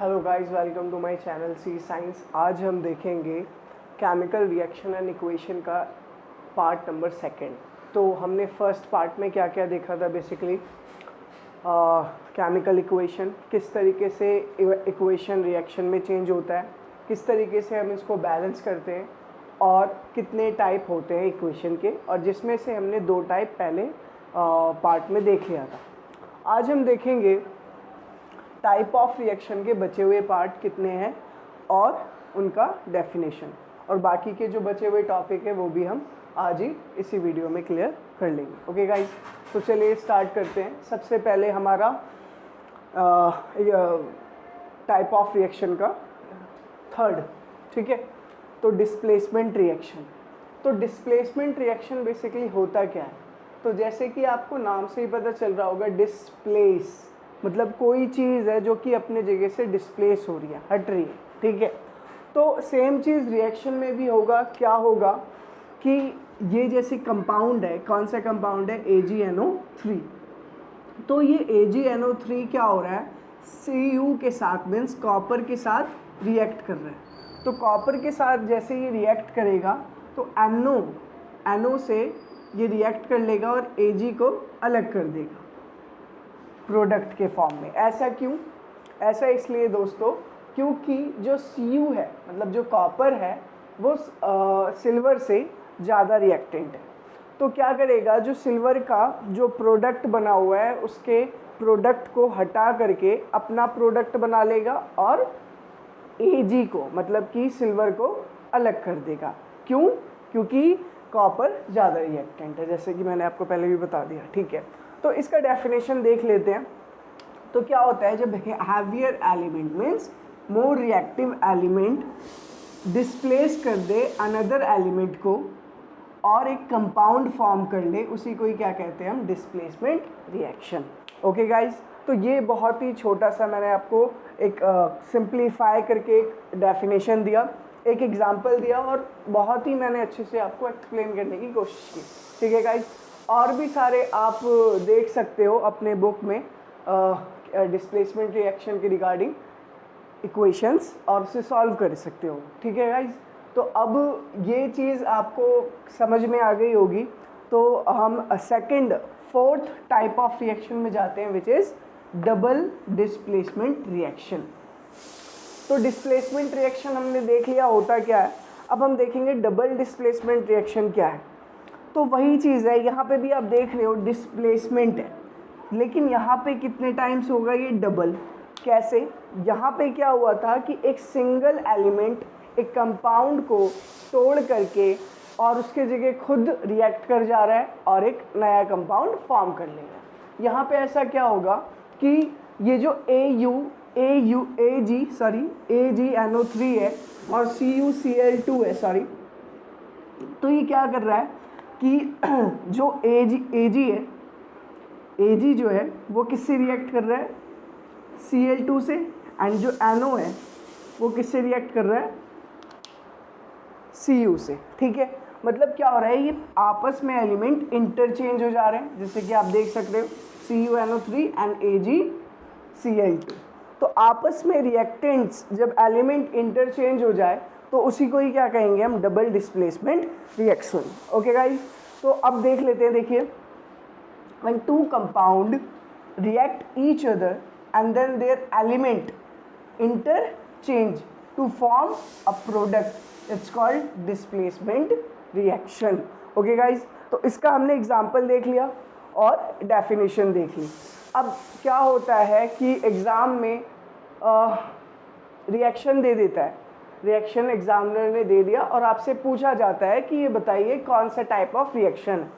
Hello guys, welcome to my channel C science. आज हम देखेंगे केमिकल रिएक्शन एंड इक्वेशन का पार्ट नंबर सेकंड। तो हमने फर्स्ट पार्ट में क्या क्या देखा था। बेसिकली केमिकल इक्वेशन, किस तरीके से इक्वेशन रिएक्शन में चेंज होता है, किस तरीके से हम इसको बैलेंस करते हैं और कितने टाइप होते हैं इक्वेशन के, और जिसमें से हमने 2 टाइप पहले पार्ट में देख लिया था। आज हम देखेंगे टाइप ऑफ रिएक्शन के बचे हुए पार्ट कितने हैं और उनका डेफिनेशन, और बाकी के जो बचे हुए टॉपिक है वो भी हम आज ही इसी वीडियो में क्लियर कर लेंगे। ओके गाइस, तो चलिए स्टार्ट करते हैं। सबसे पहले हमारा टाइप ऑफ रिएक्शन का थर्ड, ठीक है, तो डिस्प्लेसमेंट रिएक्शन। तो डिस्प्लेसमेंट रिएक्शन बेसिकली होता क्या है, तो जैसे कि आपको नाम से ही पता चल रहा होगा, डिस्प्लेस मतलब कोई चीज़ है जो कि अपने जगह से डिस्प्लेस हो रही है, हट रही है, ठीक है। तो सेम चीज़ रिएक्शन में भी होगा। क्या होगा कि ये जैसे कंपाउंड है, कौन सा कंपाउंड है, AgNO3। तो ये AgNO3 क्या हो रहा है, Cu के साथ मीन्स कॉपर के साथ रिएक्ट कर रहा है। तो कॉपर के साथ जैसे ये रिएक्ट करेगा तो NO से ये रिएक्ट कर लेगा और Ag को अलग कर देगा प्रोडक्ट के फॉर्म में। ऐसा क्यों? ऐसा इसलिए दोस्तों क्योंकि जो Cu है, मतलब जो कॉपर है, वो सिल्वर से ज़्यादा रिएक्टेंट है। तो क्या करेगा, जो सिल्वर का जो प्रोडक्ट बना हुआ है उसके प्रोडक्ट को हटा करके अपना प्रोडक्ट बना लेगा और Ag को मतलब कि सिल्वर को अलग कर देगा। क्यों? क्योंकि कॉपर ज़्यादा रिएक्टेंट है, जैसे कि मैंने आपको पहले भी बता दिया, ठीक है। तो इसका डेफिनेशन देख लेते हैं। तो क्या होता है, जब heavier element means more reactive element displace कर दे अनदर एलिमेंट को और एक कंपाउंड फॉर्म कर ले, उसी को ही क्या कहते हैं हम, डिस्प्लेसमेंट रिएक्शन। ओके गाइज, तो ये बहुत ही छोटा सा मैंने आपको एक सिंप्लीफाई करके एक डेफिनेशन दिया, एक एग्जांपल दिया, और बहुत ही मैंने अच्छे से आपको एक्सप्लेन करने की कोशिश की, ठीक है गाइज। और भी सारे आप देख सकते हो अपने बुक में डिस्प्लेसमेंट रिएक्शन के रिगार्डिंग इक्वेशंस, और उसे सॉल्व कर सकते हो, ठीक है गाइज। तो अब ये चीज़ आपको समझ में आ गई होगी। तो हम second fourth type of reaction में जाते हैं, which is double displacement reaction. तो डिस्प्लेसमेंट रिएक्शन हमने देख लिया होता क्या है। अब हम देखेंगे डबल डिस्प्लेसमेंट रिएक्शन क्या है। तो वही चीज़ है, यहाँ पे भी आप देख रहे हो डिस्प्लेसमेंट है, लेकिन यहाँ पे कितने टाइम्स होगा ये डबल। कैसे? यहाँ पे क्या हुआ था कि एक सिंगल एलिमेंट एक कंपाउंड को तोड़ करके और उसके जगह खुद रिएक्ट कर जा रहा है और एक नया कंपाउंड फॉर्म कर लेगा। यहाँ पे ऐसा क्या होगा कि ये जो AgNO3 है और CuCl2 है, सॉरी, तो ये क्या कर रहा है कि जो Ag जो है वो किससे रिएक्ट कर रहा है, Cl2 से, एंड जो NO है वो किससे रिएक्ट कर रहा है, Cu से, ठीक है। मतलब क्या हो रहा है, ये आपस में एलिमेंट इंटरचेंज हो जा रहे हैं, जैसे कि आप देख सकते हो CuNO3 एंड AgCl2। तो आपस में रिएक्टेंट्स जब एलिमेंट इंटरचेंज हो जाए तो उसी को ही क्या कहेंगे हम, double displacement reaction. Okay guys, तो अब देख लेते हैं। देखिए, when two compound react each other and then their element interchange to form a product, it's called displacement reaction. Okay guys, तो इसका हमने एग्जांपल देख लिया और डेफिनेशन देख ली। अब क्या होता है कि एग्ज़ाम में रिएक्शन दे देता है, रिएक्शन एग्जामिनर ने दे दिया और आपसे पूछा जाता है कि ये बताइए कौन सा टाइप ऑफ रिएक्शन है।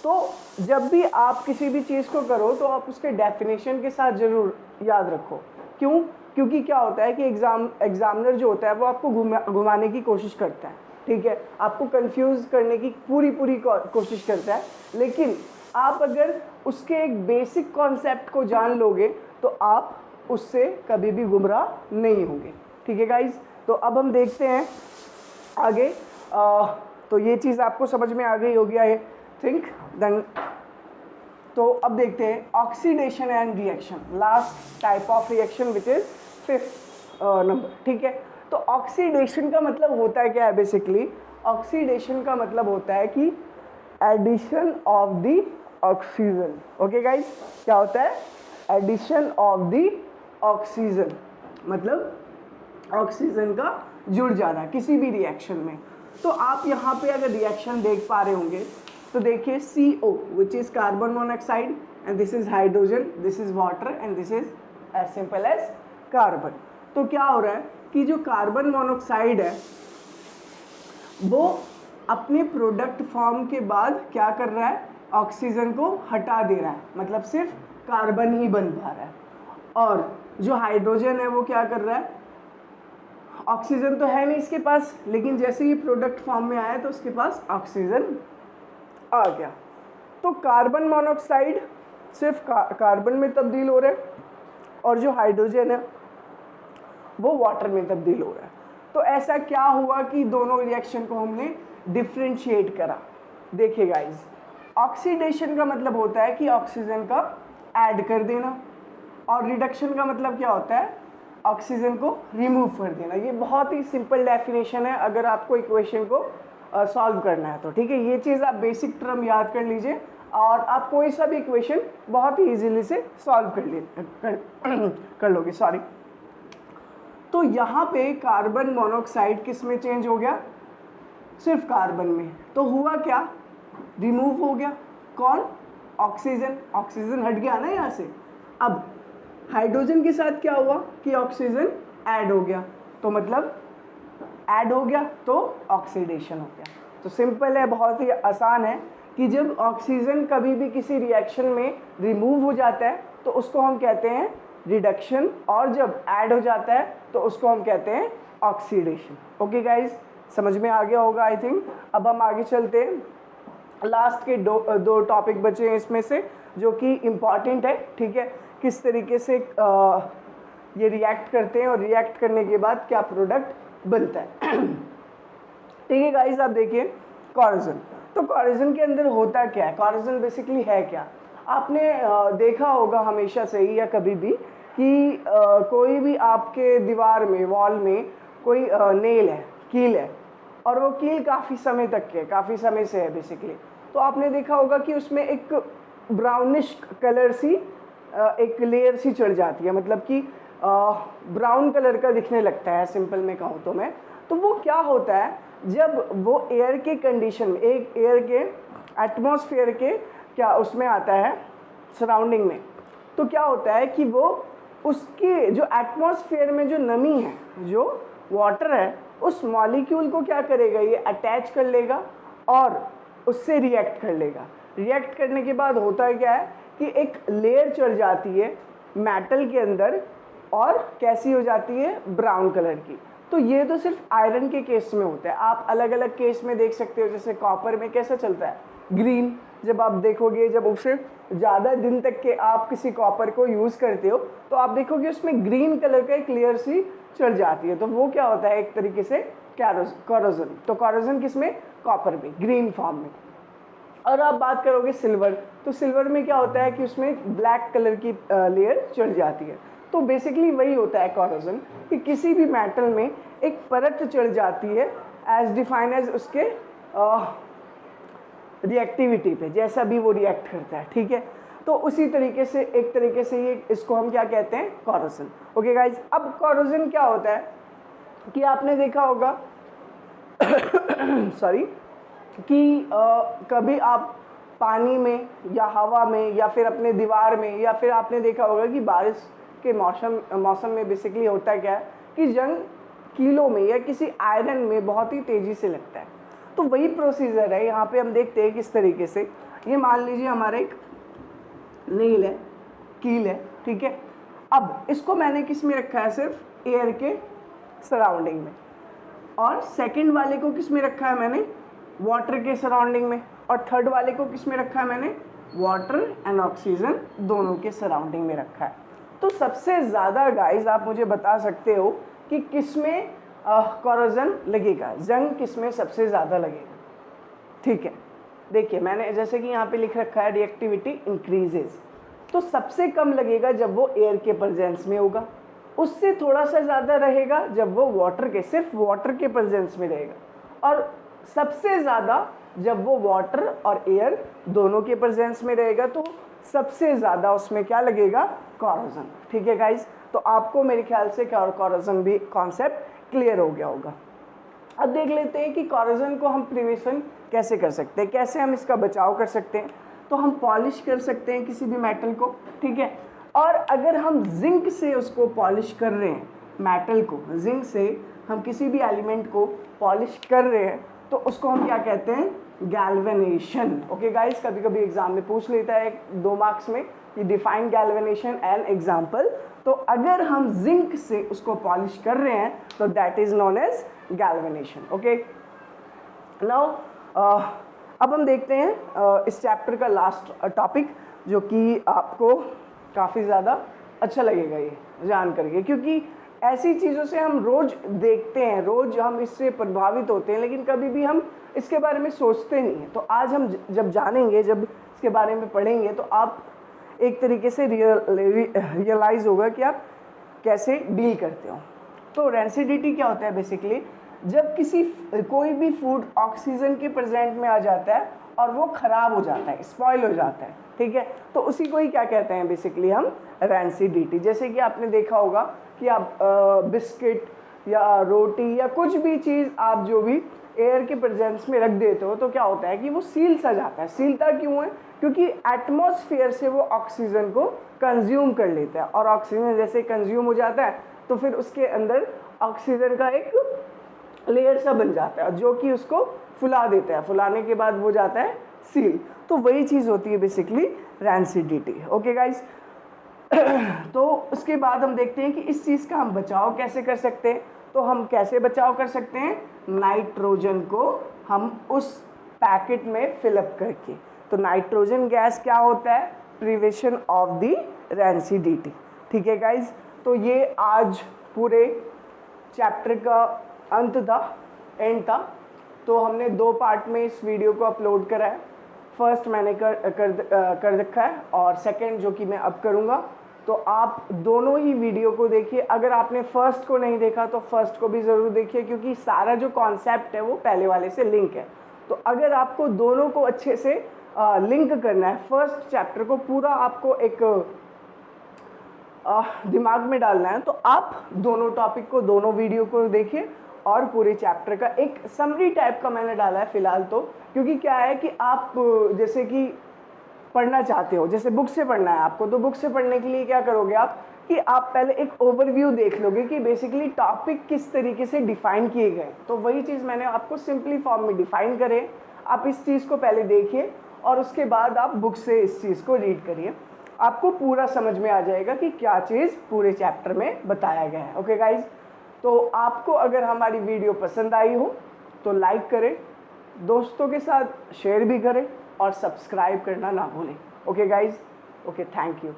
तो जब भी आप किसी भी चीज़ को करो तो आप उसके डेफिनेशन के साथ ज़रूर याद रखो। क्यों? क्योंकि क्या होता है कि एग्जामिनर जो होता है वो आपको घुमाने की कोशिश करता है, ठीक है, आपको कंफ्यूज करने की पूरी कोशिश करता है, लेकिन आप अगर उसके एक बेसिक कॉन्सेप्ट को जान लोगे तो आप उससे कभी भी गुमराह नहीं होंगे, ठीक है गाइज। तो अब हम देखते हैं आगे। तो ये चीज़ आपको समझ में आ गई होगी आई थिंक। देन तो अब देखते हैं oxidation and reaction, last type of reaction which is fifth, number, ठीक है। तो ऑक्सीडेशन का मतलब होता है क्या है बेसिकली, ऑक्सीडेशन का मतलब होता है कि addition of the oxygen. Okay guys, क्या होता है, एडिशन ऑफ द ऑक्सीजन, मतलब ऑक्सीजन का जुड़ जाना किसी भी रिएक्शन में। तो आप यहाँ पे अगर रिएक्शन देख पा रहे होंगे तो देखिए CO which is carbon monoxide and this is hydrogen, this is water and this is as simple as carbon. तो क्या हो रहा है कि जो कार्बन मोनोऑक्साइड है वो अपने प्रोडक्ट फॉर्म के बाद क्या कर रहा है, ऑक्सीजन को हटा दे रहा है, मतलब सिर्फ कार्बन ही बन पा रहा है। और जो हाइड्रोजन है वो क्या कर रहा है, ऑक्सीजन तो है नहीं इसके पास, लेकिन जैसे ही प्रोडक्ट फॉर्म में आया तो उसके पास ऑक्सीजन आ गया। तो कार्बन मोनोऑक्साइड सिर्फ कार्बन में तब्दील हो रहा है और जो हाइड्रोजन है वो वाटर में तब्दील हो रहा है। तो ऐसा क्या हुआ कि दोनों रिएक्शन को हमने डिफ्रेंशिएट करा। देखिए गाइस, ऑक्सीडेशन का मतलब होता है कि ऑक्सीजन का ऐड कर देना, और रिडक्शन का मतलब क्या होता है, ऑक्सीजन को रिमूव कर देना। ये बहुत ही सिंपल डेफिनेशन है अगर आपको इक्वेशन को सॉल्व करना है तो, ठीक है। ये चीज़ आप बेसिक टर्म याद कर लीजिए और आप कोई सा भी इक्वेशन बहुत ही इजीली से सॉल्व कर लोगे, सॉरी। तो यहाँ पे कार्बन मोनोऑक्साइड किस में चेंज हो गया, सिर्फ कार्बन में। तो हुआ क्या, रिमूव हो गया कौन, ऑक्सीजन, ऑक्सीजन हट गया ना यहाँ से। अब हाइड्रोजन के साथ क्या हुआ कि ऑक्सीजन ऐड हो गया, तो मतलब ऐड हो गया तो ऑक्सीडेशन हो गया। तो सिंपल है, बहुत ही आसान है कि जब ऑक्सीजन कभी भी किसी रिएक्शन में रिमूव हो जाता है तो उसको हम कहते हैं रिडक्शन, और जब ऐड हो जाता है तो उसको हम कहते हैं ऑक्सीडेशन। ओके गाइज, समझ में आ गया होगा आई थिंक। अब हम आगे चलते हैं, लास्ट के दो टॉपिक बचे हैं इसमें से जो कि इम्पॉर्टेंट है, ठीक है। किस तरीके से ये रिएक्ट करते हैं और रिएक्ट करने के बाद क्या प्रोडक्ट बनता है। ठीक है गाइस, आप देखिए कोरोजन। तो कोरोजन के अंदर होता क्या है, कोरोजन बेसिकली है क्या। आपने देखा होगा हमेशा से ही या कभी भी कि कोई भी आपके दीवार में, वॉल में कोई नेल है, कील है, और वो कील काफ़ी समय तक के, काफ़ी समय से है बेसिकली। तो आपने देखा होगा कि उसमें एक ब्राउनिश कलर सी एक लेयर सी चढ़ जाती है, मतलब कि ब्राउन कलर का दिखने लगता है, सिंपल में कहूँ तो मैं। तो वो क्या होता है, जब वो एयर के कंडीशन में, एक एयर के एटमॉस्फेयर के क्या उसमें आता है सराउंडिंग में, तो क्या होता है कि वो उसके जो एटमॉस्फेयर में जो नमी है, जो वाटर है, उस मॉलिक्यूल को क्या करेगा, ये अटैच कर लेगा और उससे रिएक्ट कर लेगा। रिएक्ट करने के बाद होता है क्या है कि एक लेयर चढ़ जाती है मेटल के अंदर, और कैसी हो जाती है, ब्राउन कलर की। तो ये तो सिर्फ आयरन के केस में होता है, आप अलग अलग केस में देख सकते हो। जैसे कॉपर में कैसा चलता है, ग्रीन। जब आप देखोगे, जब उसे ज़्यादा दिन तक के आप किसी कॉपर को यूज़ करते हो तो आप देखोगे उसमें ग्रीन कलर का एक लेयर सी चढ़ जाती है, तो वो क्या होता है, एक तरीके से कोरोजन। तो कोरोजन किस में, कॉपर में, ग्रीन फॉर्म में। और आप बात करोगे सिल्वर, तो सिल्वर में क्या होता है कि उसमें ब्लैक कलर की लेयर चढ़ जाती है। तो बेसिकली वही होता है कोरोजन, कि किसी भी मेटल में एक परत चढ़ जाती है एज डिफाइन एज उसके रिएक्टिविटी पे, जैसा भी वो रिएक्ट करता है, ठीक है। तो उसी तरीके से, एक तरीके से ये इसको हम क्या कहते हैं, कोरोजन। ओके गाइज, अब कोरोजन क्या होता है कि आपने देखा होगा सॉरी, कि कभी आप पानी में या हवा में या फिर अपने दीवार में, या फिर आपने देखा होगा कि बारिश के मौसम में बेसिकली होता है क्या है कि जंग कीलों में या किसी आयरन में बहुत ही तेज़ी से लगता है। तो वही प्रोसीजर है यहाँ पे, हम देखते हैं किस तरीके से। ये मान लीजिए हमारा एक नेल है, कील है, ठीक है। अब इसको मैंने किस में रखा है, सिर्फ एयर के सराउंडिंग में, और सेकंड वाले को किस में रखा है मैंने, वाटर के सराउंडिंग में, और थर्ड वाले को किस में रखा है मैंने, वाटर एंड ऑक्सीजन दोनों के सराउंडिंग में रखा है। तो सबसे ज़्यादा गाइस आप मुझे बता सकते हो कि किस में कोरोजन लगेगा, जंग किस में सबसे ज़्यादा लगेगा, ठीक है। देखिए मैंने जैसे कि यहाँ पे लिख रखा है रिएक्टिविटी इंक्रीजेज, तो सबसे कम लगेगा जब वो एयर के प्रेजेंस में होगा। उससे थोड़ा सा ज़्यादा रहेगा जब वो वाटर के, सिर्फ वाटर के प्रेजेंस में रहेगा, और सबसे ज़्यादा जब वो वाटर और एयर दोनों के प्रेजेंस में रहेगा। तो सबसे ज़्यादा उसमें क्या लगेगा, कोरोजन। ठीक है गाइज, तो आपको मेरे ख्याल से कोरोजन भी कॉन्सेप्ट क्लियर हो गया होगा। अब देख लेते हैं कि कोरोजन को हम प्रिवेंशन कैसे कर सकते हैं, कैसे हम इसका बचाव कर सकते हैं। तो हम पॉलिश कर सकते हैं किसी भी मेटल को, ठीक है, और अगर हम जिंक से उसको पॉलिश कर रहे हैं, मेटल को जिंक से हम किसी भी एलिमेंट को पॉलिश कर रहे हैं, तो उसको हम क्या कहते हैं, गैल्वेनेशन। ओके गाइस, कभी कभी एग्जाम में पूछ लेता है 2 मार्क्स में कि डिफाइन गैल्वेनेशन एंड एग्जाम्पल। तो अगर हम जिंक से उसको पॉलिश कर रहे हैं तो that is known as galvanisation. Okay, now अब हम देखते हैं इस चैप्टर का लास्ट टॉपिक, जो कि आपको काफ़ी ज़्यादा अच्छा लगेगा ये जान करके, क्योंकि ऐसी चीज़ों से हम रोज़ देखते हैं, रोज़ हम इससे प्रभावित होते हैं, लेकिन कभी भी हम इसके बारे में सोचते नहीं हैं। तो आज हम जब जानेंगे, जब इसके बारे में पढ़ेंगे, तो आप एक तरीके से रियलाइज़ होगा कि आप कैसे डील करते हो। तो रेंसिडिटी क्या होता है, बेसिकली जब कोई भी फूड ऑक्सीजन के प्रेजेंट में आ जाता है और वो ख़राब हो जाता है, स्पॉइल हो जाता है, ठीक है, तो उसी को ही क्या कहते हैं, बेसिकली हम रेंसिडिटी। जैसे कि आपने देखा होगा कि आप बिस्किट या रोटी या कुछ भी चीज़ आप जो भी एयर के प्रेजेंस में रख देते हो, तो क्या होता है कि वो सील सा जाता है। सीलता क्यों है, क्योंकि एटमॉस्फेयर से वो ऑक्सीजन को कंज्यूम कर लेता है, और ऑक्सीजन जैसे कंज्यूम हो जाता है तो फिर उसके अंदर ऑक्सीजन का एक लेयर सा बन जाता है, जो कि उसको फुला देता है। फुलाने के बाद वो जाता है सील। तो वही चीज़ होती है बेसिकली रेंसिडिटी। ओके गाइस, तो उसके बाद हम देखते हैं कि इस चीज़ का हम बचाव कैसे कर सकते हैं। तो हम कैसे बचाव कर सकते हैं, नाइट्रोजन को हम उस पैकेट में फिलअप करके। तो नाइट्रोजन गैस क्या होता है, प्रिवेंशन ऑफ द रेंसिडिटी। ठीक है गाइज, तो ये आज पूरे चैप्टर का अंत था, एंड था। तो हमने 2 पार्ट में इस वीडियो को अपलोड करा है। फर्स्ट मैंने कर रखा है, और सेकंड जो कि मैं अब करूँगा। तो आप दोनों ही वीडियो को देखिए। अगर आपने फर्स्ट को नहीं देखा तो फर्स्ट को भी ज़रूर देखिए, क्योंकि सारा जो कॉन्सेप्ट है वो पहले वाले से लिंक है। तो अगर आपको दोनों को अच्छे से लिंक करना है, फर्स्ट चैप्टर को पूरा आपको एक दिमाग में डालना है, तो आप दोनों टॉपिक को, दोनों वीडियो को देखिए, और पूरे चैप्टर का एक समरी टाइप का मैंने डाला है फ़िलहाल तो। क्योंकि क्या है कि आप जैसे कि पढ़ना चाहते हो, जैसे बुक से पढ़ना है आपको, तो बुक से पढ़ने के लिए क्या करोगे आप कि आप पहले एक ओवरव्यू देख लोगे कि बेसिकली टॉपिक किस तरीके से डिफ़ाइन किए गए। तो वही चीज़ मैंने आपको सिंपली फॉर्म में डिफ़ाइन करे। आप इस चीज़ को पहले देखिए और उसके बाद आप बुक से इस चीज़ को रीड करिए, आपको पूरा समझ में आ जाएगा कि क्या चीज़ पूरे चैप्टर में बताया गया है। ओके गाइज, तो आपको अगर हमारी वीडियो पसंद आई हो तो लाइक करें, दोस्तों के साथ शेयर भी करें, और सब्सक्राइब करना ना भूलें। Okay guys, okay, thank you.